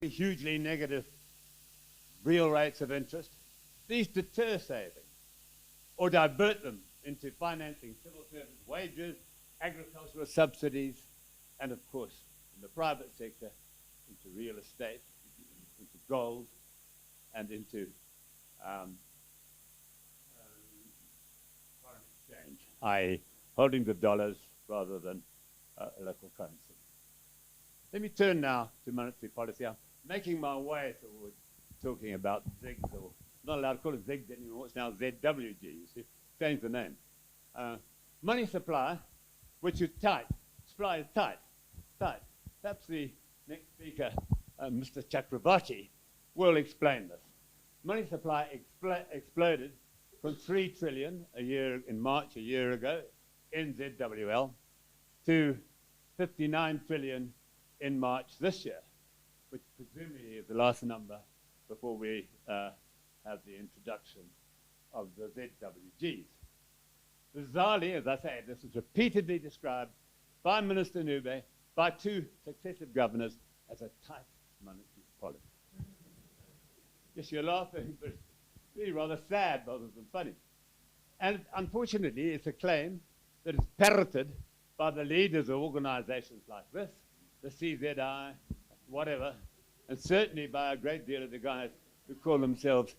the hugely negative real rates of interest, these deter saving or divert them into financing civil service wages, agricultural subsidies, and of course, in the private sector, into real estate, into gold, and into foreign exchange, i.e. holdings of dollars rather than local currency. Let me turn now to monetary policy. I'm making my way towards talking about ZIGs, or not allowed to call it ZIGs anymore, it's now ZWG, you see, change the name. Money supply, which is tight, supply is tight. Perhaps the next speaker, Mr. Chakravarti, will explain this. Money supply exploded from 3 trillion in March a year ago in ZWL to 59 trillion in March this year, which presumably is the last number before we have the introduction of the ZWGs. Bizarrely, as I say, this is repeatedly described by Minister Nube, by 2 successive governors, as a tight monetary policy. Yes, you're laughing, but it's really rather sad rather than funny. And unfortunately, it's a claim that is parroted by the leaders of organizations like this, the CZI, whatever, and certainly by a great deal of the guys who call themselves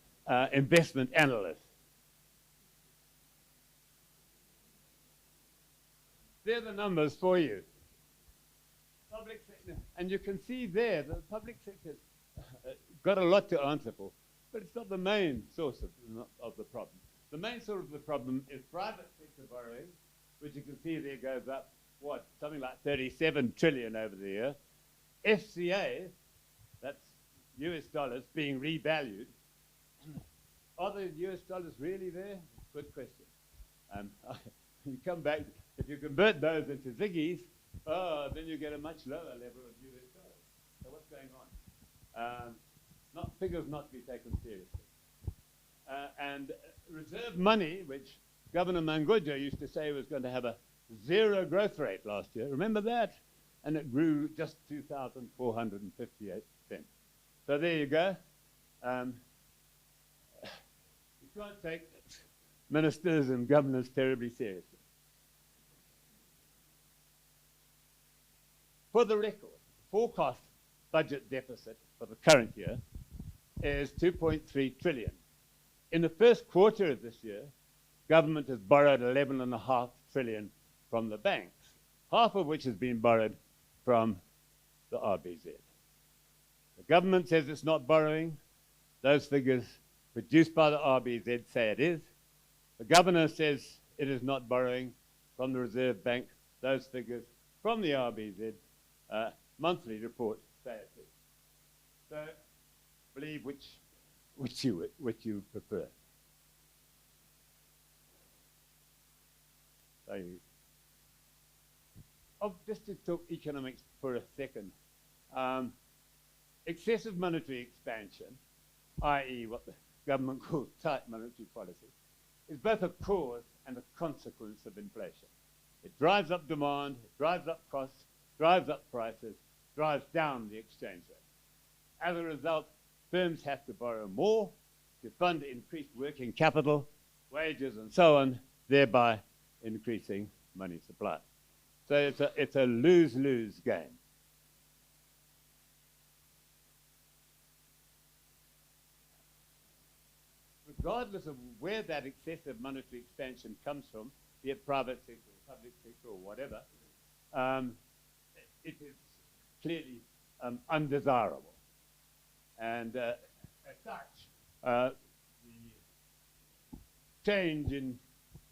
investment analysts. They're the numbers for you. Public sector, and you can see there that the public sector got a lot to answer for, but it's not the main source of the problem. The main source of the problem is private sector borrowing, which you can see there goes up, what, something like 37 trillion over the year. FCA, that's US dollars being revalued. Are the US dollars really there? Good question. You come back, if you convert those into ziggies, then you get a much lower level of US dollars. So what's going on? Figures not to be taken seriously. And reserve money, which Governor Manguja used to say was going to have a 0 growth rate last year. Remember that? And it grew just 2,458%. So there you go. You can't take ministers and governors terribly seriously. For the record, forecast budget deficit for the current year is 2.3 trillion. In the first quarter of this year, government has borrowed 11.5 trillion from the banks, half of which has been borrowed from the RBZ. The government says it's not borrowing. Those figures produced by the RBZ say it is. The governor says it is not borrowing from the Reserve Bank. Those figures from the RBZ monthly report say it is. So believe which you prefer. Just to talk economics for a second. Excessive monetary expansion, i.e. what the government calls tight monetary policy, is both a cause and a consequence of inflation. It drives up demand, it drives up costs, drives up prices, drives down the exchange rate. As a result, firms have to borrow more to fund increased working capital, wages, and so on, thereby increasing money supply. So it's a lose-lose game. Regardless of where that excessive monetary expansion comes from, be it private sector or public sector or whatever, it is clearly undesirable. And as such, the change in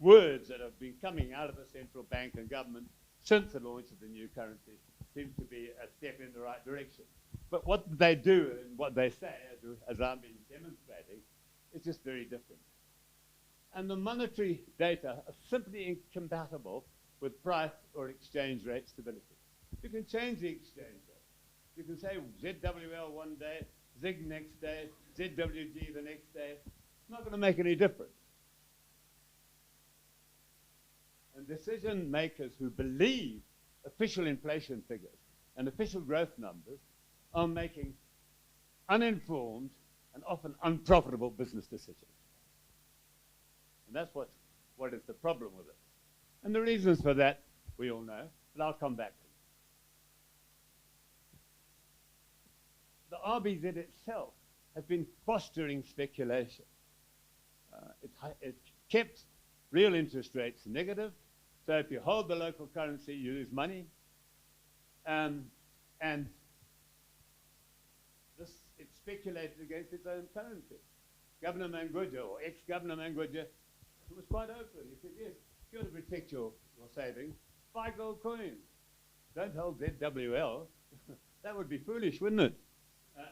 words that have been coming out of the central bank and government since the launch of the new currency seems to be a step in the right direction. But what they do and what they say, as I've been demonstrating, is just very different. And the monetary data are simply incompatible with price or exchange rate stability. You can change the exchange rate. You can say ZWL one day, ZIG next day, ZWG the next day. It's not going to make any difference. And decision makers who believe official inflation figures and official growth numbers are making uninformed and often unprofitable business decisions. And that's what is the problem with it. And the reasons for that we all know, but I'll come back to it. The RBZ itself has been fostering speculation. It kept real interest rates negative. So if you hold the local currency, you lose money. And it speculated against its own currency. Governor Mangudya, or ex-Governor Mangudya, was quite open. He said, yes, if you want to protect your savings, buy gold coins. Don't hold ZWL. That would be foolish, wouldn't it?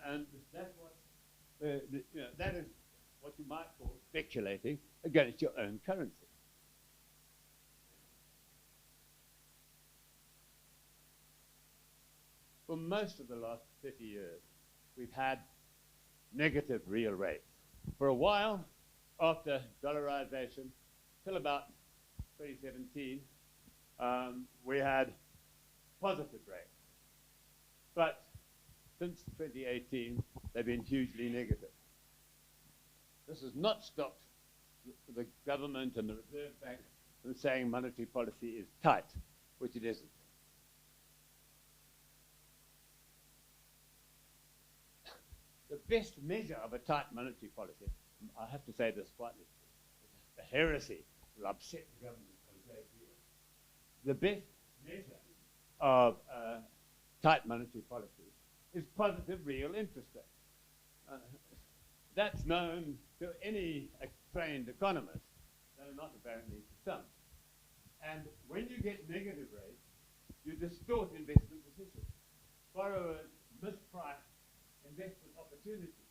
And that's what, that is what you might call speculating against your own currency. For most of the last 30 years, we've had negative real rates. For a while, after dollarization, till about 2017, we had positive rates. But since 2018, they've been hugely negative. This has not stopped the government and the Reserve Bank from saying monetary policy is tight, which it isn't. The best measure of a tight monetary policy, I have to say this quietly, the heresy will upset the government a great deal. The best measure of tight monetary policy is positive real interest rates. That's known to any trained economist, though not apparently to some. And when you get negative rates, you distort investment decisions. Borrowers misprice investment opportunities.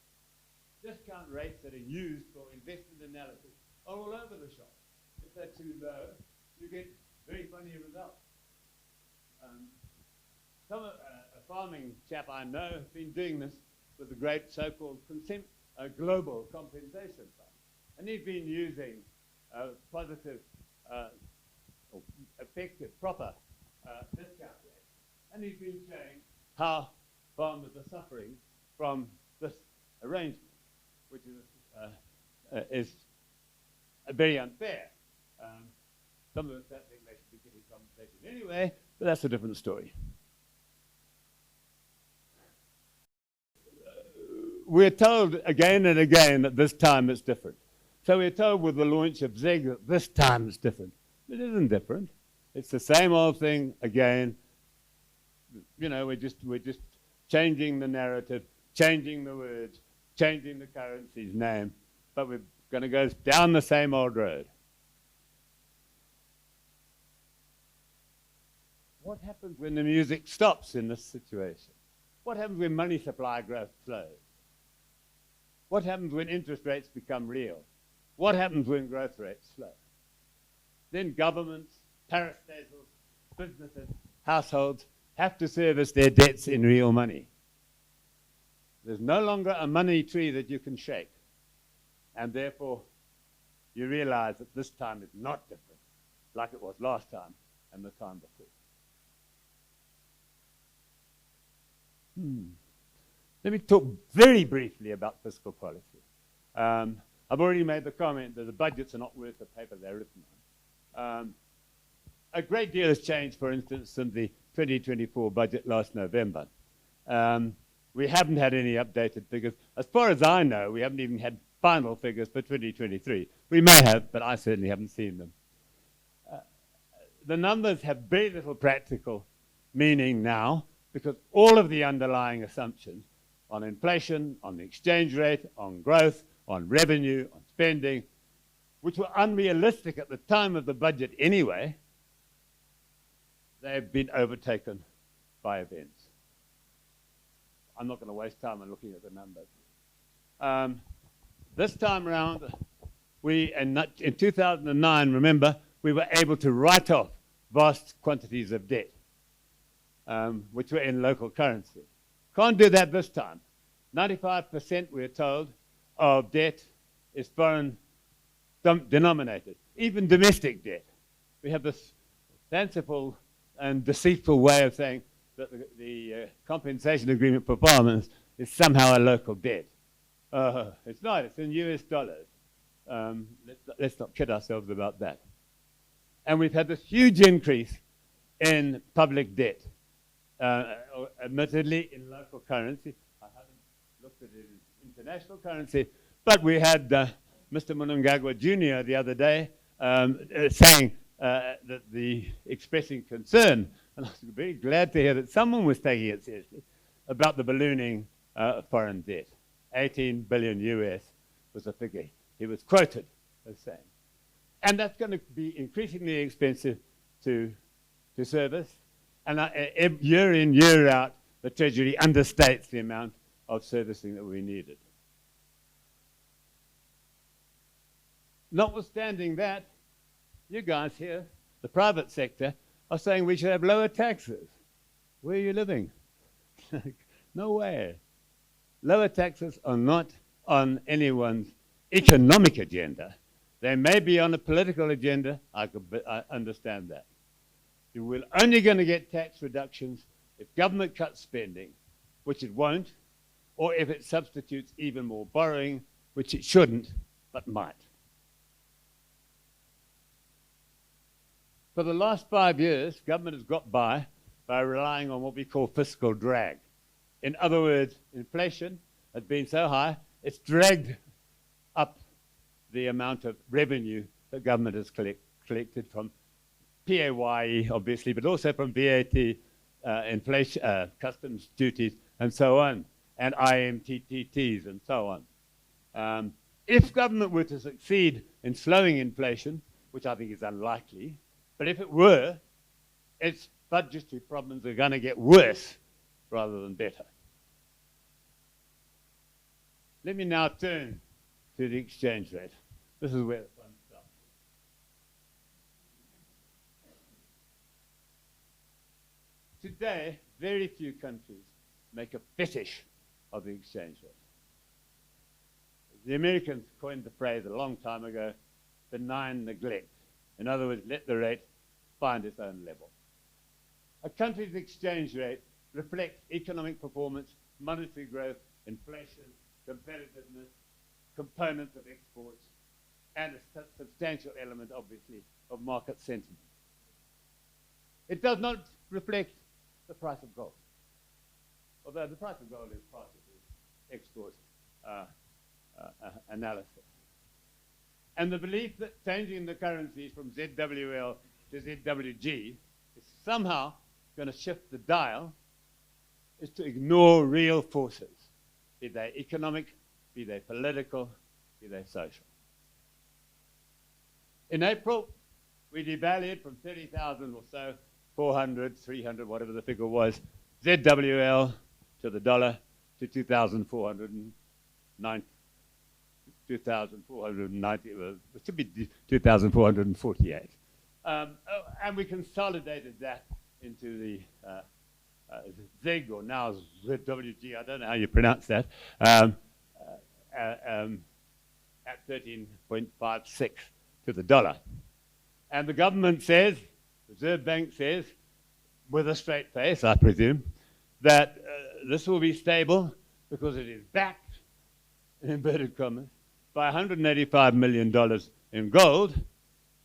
Discount rates that are used for investment analysis are all over the shop. If they're too low, you get very funny results. A farming chap I know has been doing this with the great so-called global compensation fund. And he's been using positive, effective, proper discount rates. And he's been showing how farmers are suffering from this arrangement, which is very unfair. Some of us don't think they should be getting compensation anyway, but that's a different story. We're told again and again that this time it's different. So we're told with the launch of ZEG that this time it's different. It isn't different. It's the same old thing again. You know, we're just changing the narrative, changing the words, changing the currency's name, but we're going to go down the same old road. What happens when the music stops in this situation? What happens when money supply growth slows? What happens when interest rates become real? What happens when growth rates slow? Then governments, parastatals, businesses, households have to service their debts in real money. There's no longer a money tree that you can shake. And therefore, you realize that this time is not different, like it was last time and the time before. Let me talk very briefly about fiscal policy. I've already made the comment that the budgets are not worth the paper they're written on. A great deal has changed, for instance, since the 2024 budget last November. We haven't had any updated figures. As far as I know, we haven't even had final figures for 2023. We may have, but I certainly haven't seen them. The numbers have very little practical meaning now, because all of the underlying assumptions on inflation, on the exchange rate, on growth, on revenue, on spending, which were unrealistic at the time of the budget anyway, they've been overtaken by events. I'm not going to waste time on looking at the numbers. This time around, in 2009, remember, we were able to write off vast quantities of debt, which were in local currency. Can't do that this time. 95%, we're told, of debt is foreign denominated, even domestic debt. We have this fanciful and deceitful way of saying that the compensation agreement for farmers is somehow a local debt. It's not, it's in US dollars. Let's not kid ourselves about that. And we've had this huge increase in public debt, admittedly in local currency. I haven't looked at it in international currency, but we had Mr. Mnangagwa Jr. the other day saying that expressing concern, and I was very glad to hear that someone was taking it seriously, about the ballooning foreign debt. 18 billion US was the figure he was quoted as saying. And that's going to be increasingly expensive to service. And year in, year out, the Treasury understates the amount of servicing that we needed. Notwithstanding that, you guys here, the private sector, are saying we should have lower taxes. Where are you living? No way. Lower taxes are not on anyone's economic agenda. They may be on a political agenda. I understand that. We're only going to get tax reductions if government cuts spending, which it won't, or if it substitutes even more borrowing, which it shouldn't, but might. For the last 5 years, government has got by relying on what we call fiscal drag. In other words, inflation has been so high, it's dragged up the amount of revenue that government has collected from PAYE, obviously, but also from VAT, inflation, customs duties, and so on, and IMTTs, and so on. If government were to succeed in slowing inflation, which I think is unlikely, but if it were, its budgetary problems are going to get worse rather than better. Let me now turn to the exchange rate. This is where the fun starts. Today, very few countries make a fetish of the exchange rate. The Americans coined the phrase a long time ago, benign neglect. In other words, let the rate find its own level. A country's exchange rate reflects economic performance, monetary growth, inflation, competitiveness, components of exports, and a substantial element, obviously, of market sentiment. It does not reflect the price of gold, although the price of gold is part of the export analysis. And the belief that changing the currencies from ZWL to ZWG is somehow going to shift the dial is to ignore real forces, be they economic, be they political, be they social. In April, we devalued from 30,000 or so, 400, 300, whatever the figure was, ZWL to the dollar to 2,490. 2,490, it should be 2,448. And we consolidated that into the ZIG, or now ZWG, I don't know how you pronounce that, at 13.56 to the dollar. And the government says, Reserve Bank says, with a straight face, I presume, that this will be stable because it is backed, in inverted commas, by $185 million in gold.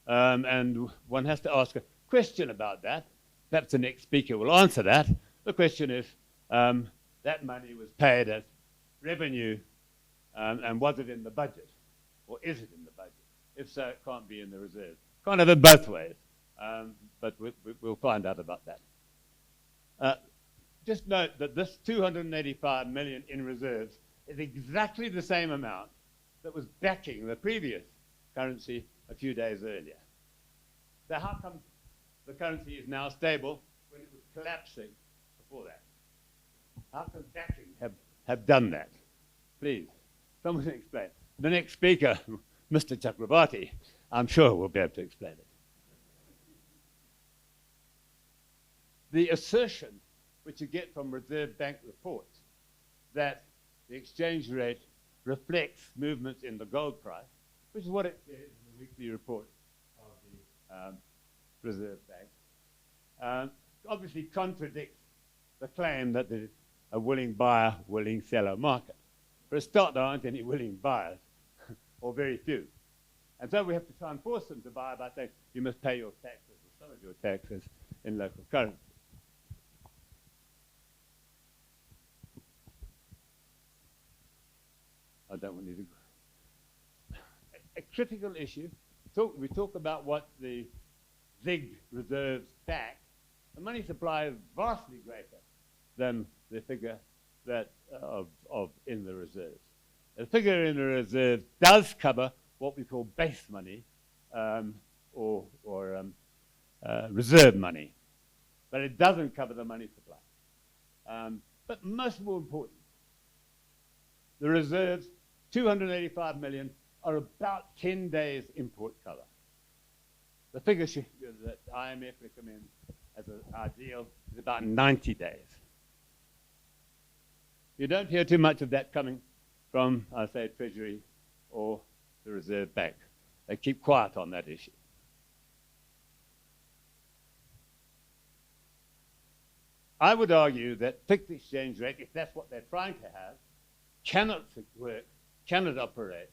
And one has to ask a question about that. Perhaps the next speaker will answer that. The question is, that money was paid as revenue, and was it in the budget? Or is it in the budget? If so, it can't be in the reserve. Can't have it both ways, but we'll find out about that. Just note that this 285 million in reserves is exactly the same amount that was backing the previous currency a few days earlier. So how come the currency is now stable when it was collapsing before that? How can backing have done that? Please, someone explain. The next speaker, Mr. Chakrabarti, I'm sure will be able to explain it. The assertion which you get from Reserve Bank reports that the exchange rate reflects movements in the gold price, which is what it says in the weekly report of the Reserve Bank, obviously contradicts the claim that the a willing buyer, willing seller market. For a start, there aren't any willing buyers, or very few. And so we have to try and force them to buy by saying, you must pay your taxes, or some of your taxes, in local currency. I don't want you to go. A critical issue, we talk about what the ZIG reserves back. The money supply is vastly greater than the figure that in the reserves. The figure in the reserves does cover what we call base money or reserve money, but it doesn't cover the money supply. But most more important, the reserves, 285 million, are about 10 days import cover. The figure that IMF recommends as an ideal is about 90 days. You don't hear too much of that coming from, I say, Treasury or the Reserve Bank. They keep quiet on that issue. I would argue that fixed exchange rate, if that's what they're trying to have, cannot work, cannot operate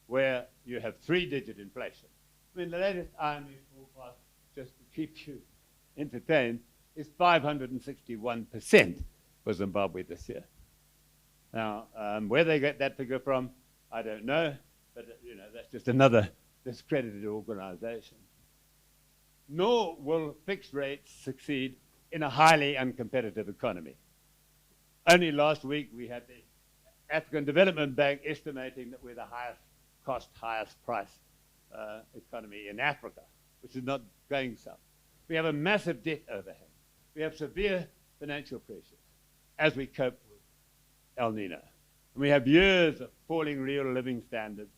where you have three-digit inflation. I mean, the latest IMF forecast, just to keep you entertained, is 561% for Zimbabwe this year. Now, where they get that figure from, I don't know, but that's just another discredited organization. Nor will fixed rates succeed in a highly uncompetitive economy. Only last week we had the African Development Bank estimating that we're the highest cost, highest price economy in Africa, which is not going so. We have a massive debt overhang. We have severe financial pressures as we cope with El Nino. And we have years of falling real living standards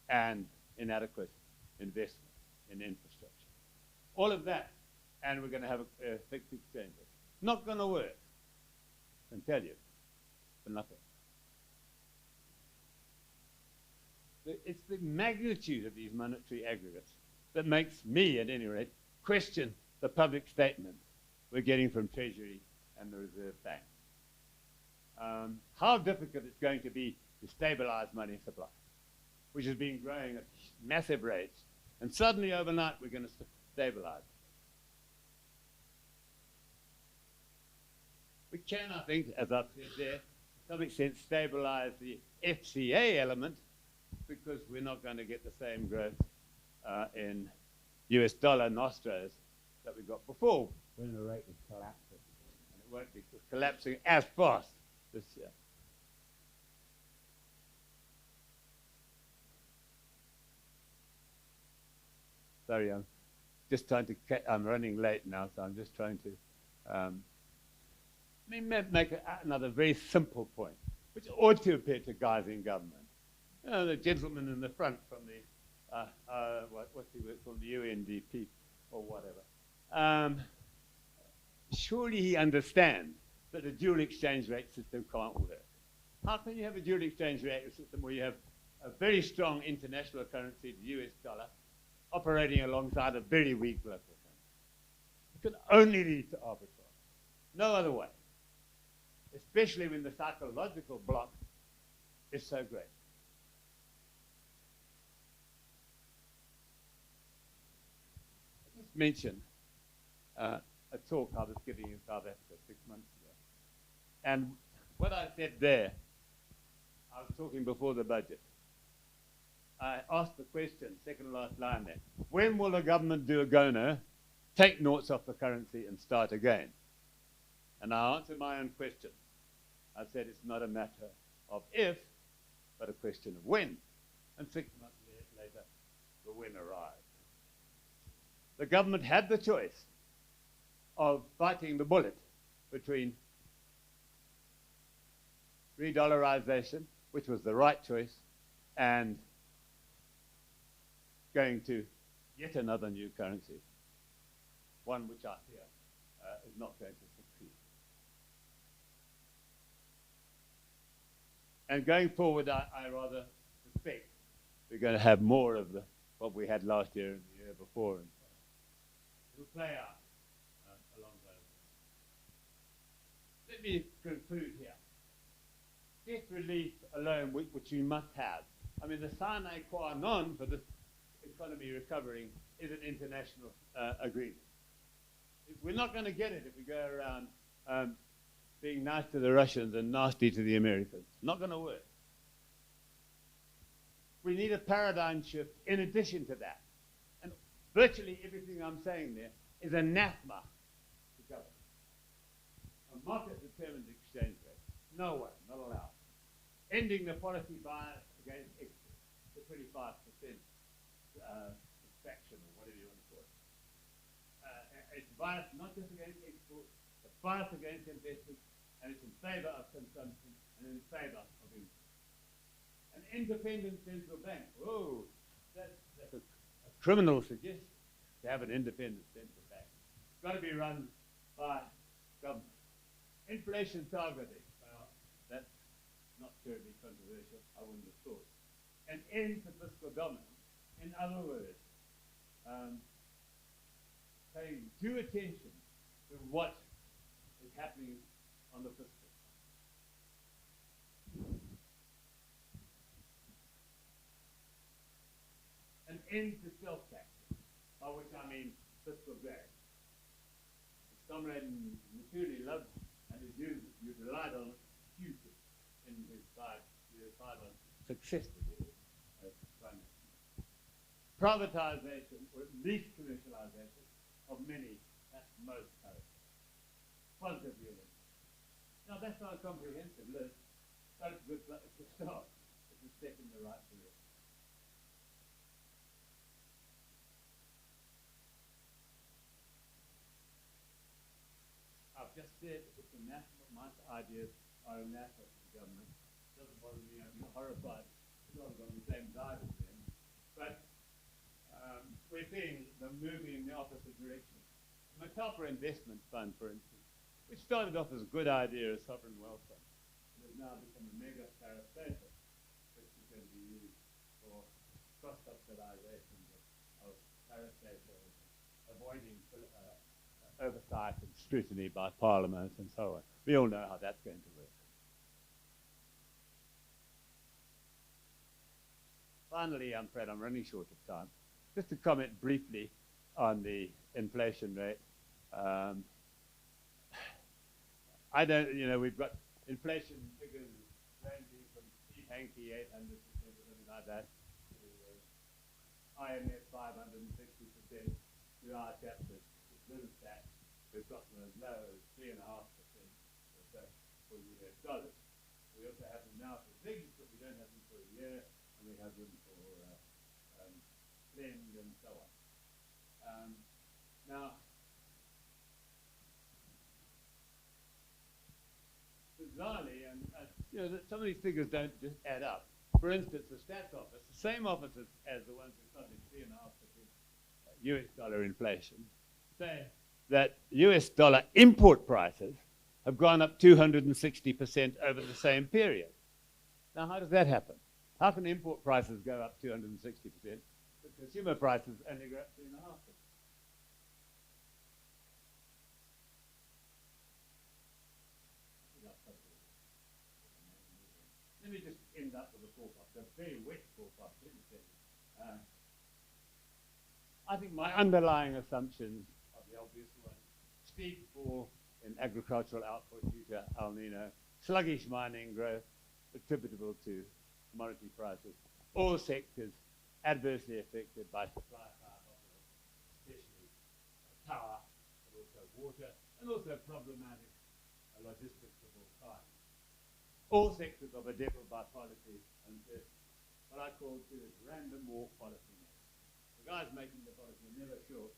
and inadequate investment in infrastructure. All of that, and we're going to have a fixed exchange rate. Not going to work, I can tell you, for nothing. It's the magnitude of these monetary aggregates that makes me, at any rate, question the public statement we're getting from Treasury and the Reserve Bank. How difficult it's going to be to stabilize money supply, which has been growing at massive rates, and suddenly overnight we're going to stabilize it. We can, I think, as I've said there, to some extent stabilize the FCA element, because we're not going to get the same growth in US dollar nostros that we got before when the rate was collapsing. And it won't be collapsing as fast this year. Sorry, I'm just trying to, I'm running late now, so I'm just trying to make another very simple point, which ought to appear to guys in government. The gentleman in the front from the, what's he work from, the UNDP or whatever. Surely he understands that a dual exchange rate system can't work. How can you have a dual exchange rate system where you have a very strong international currency, the US dollar, operating alongside a very weak local currency? It can only lead to arbitrage. No other way. Especially when the psychological block is so great. Mention a talk I was giving in South Africa 6 months ago. And what I said there, I was talking before the budget. I asked the question, second last line there, when will the government do a go-no, take noughts off the currency and start again? And I answered my own question. I said it's not a matter of if, but a question of when. And 6 months later, the when arrived. The government had the choice of biting the bullet between re-dollarization, which was the right choice, and going to yet another new currency, one which I fear is not going to succeed. And going forward, I rather suspect we're going to have more of what we had last year and the year before. And it'll play out along those lines. let me conclude here. Debt relief alone, which we must have. I mean, the sine qua non for this economy recovering is an international agreement. We're not going to get it if we go around being nice to the Russians and nasty to the Americans. Not going to work. We need a paradigm shift in addition to that. And virtually everything I'm saying there is anathema to government. A market-determined exchange rate. No way, not allowed. Ending the policy bias against export, the 25% extraction or whatever you want to call it. It's biased not just against export, it's biased against investment, and it's in favor of consumption and in favor of import. An independent central bank. Whoa, that's a criminal suggestion to have an independent central bank. It's got to be run by government. Inflation targeting. Well, that's not terribly controversial, I wouldn't have thought. An end to fiscal dominance. In other words, paying due attention to what is happening on the fiscal side. An end to self-taxing, by which I mean fiscal drag. As Comrade Matuli loved and is used, you relied on hugely in his 5-year on success as Prime Minister. Privatization, or at least commercialization, of many, at most, quantitative units. Now that's not a comprehensive list, but it's a good start. It's a step in the right direction. I've just said it's a national, my ideas are a national to the government. It doesn't bother me, I'm horrified. It's not on the same side as them. But we're seeing them moving in the opposite direction. The Matalpa Investment Fund, for instance, which started off as a good idea as sovereign wealth fund, it has now become a mega parastatal, which is going to be used for cross-subsidization of parastatals, avoiding oversight and scrutiny by Parliament and so on. We all know how that's going to work. Finally, I'm afraid I'm running short of time. Just to comment briefly on the inflation rate. We've got inflation figures ranging from cheap hanky 800% or something like that to IMF 560% to our chapters. That we've got them as low as 3.5% or so for US dollars. We also have them now for ZIGs, but we don't have them for a year, and we have them for blend and so on. Now, bizarrely, and some of these figures don't just add up. For instance, the Stats Office, the same office as the ones who published 3.5% US dollar inflation, say that US dollar import prices have gone up 260% over the same period. Now, how does that happen? How can import prices go up 260%, but consumer prices only go up 3.5%? Let me just end up with a forecast, a very wet forecast. I think my underlying assumptions are the obvious ones. Steep fall in agricultural output due to El Nino, sluggish mining growth attributable to commodity prices, all sectors adversely affected by supply side bottlenecks, especially power, but also water, and also problematic logistics of all kinds. All sectors are bedeviled by policy uncertainty. What I call to is random walk policy making. The guys making the policy are never sure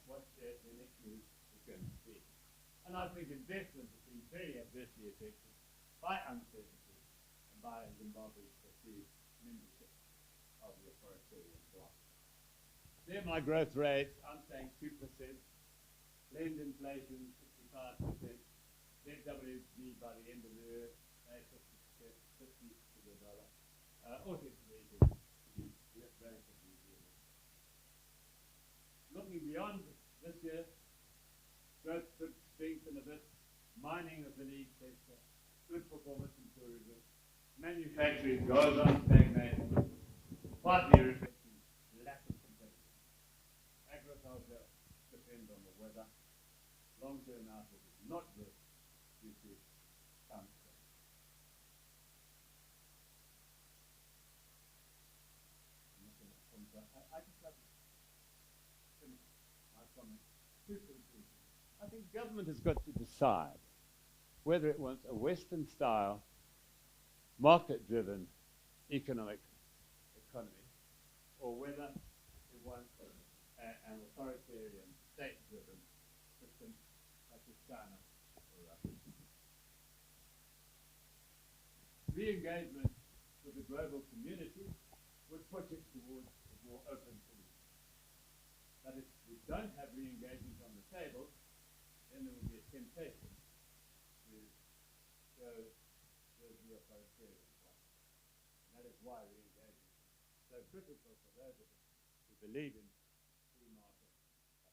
what their next move is going to be. And I think investment has been very adversely affected by uncertainty and by Zimbabwe's perceived membership of the authoritarian bloc. There are my growth rates. I'm saying 2%. Blend inflation, 65%. ZWG by the end of the year, 50% to the dollar. All seems to be relatively real. Looking beyond this year, growth could strengthen a bit. mining as an e-sector, good performance in tourism, manufacturing goes on stagnating, partly reflecting lack of competitiveness. Agriculture depends on the weather. Long-term outlook is not good due to climate change. I just like to finish my comment. Two conclusions. I think government has got to decide whether it wants a Western-style, market-driven economic economy, or whether it wants an authoritarian, state-driven system such as China or Russia. Re-engagement with the global community would push it towards a more open solution. But if we don't have re-engagement on the table, then there will be a temptation to go towards the authoritarian one. And that is why re-engagement is so critical for those of us who believe in free market,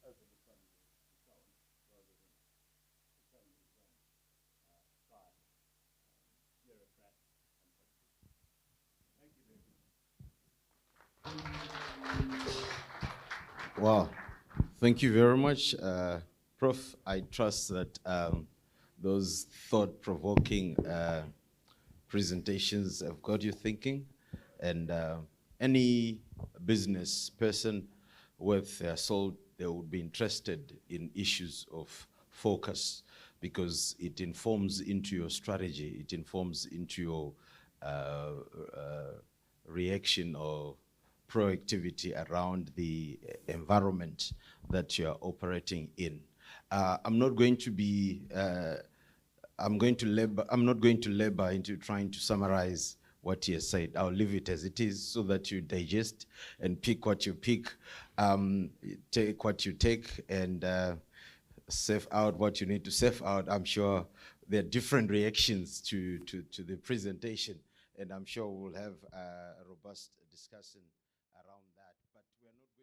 open economy, and so on, rather than economies run by bureaucrats and politicians. Thank you very much. Wow, thank you very much, Prof. I trust that those thought-provoking presentations have got you thinking, and any business person worth their salt, they would be interested in issues of focus, because it informs into your strategy, it informs into your reaction or proactivity around the environment that you are operating in. I'm not going to be, I'm not going to labor into trying to summarize what he has said. I'll leave it as it is so that you digest and pick what you pick, take what you take, and save out what you need to save out. I'm sure there are different reactions to the presentation, and I'm sure we'll have a robust discussion around that. But we're not going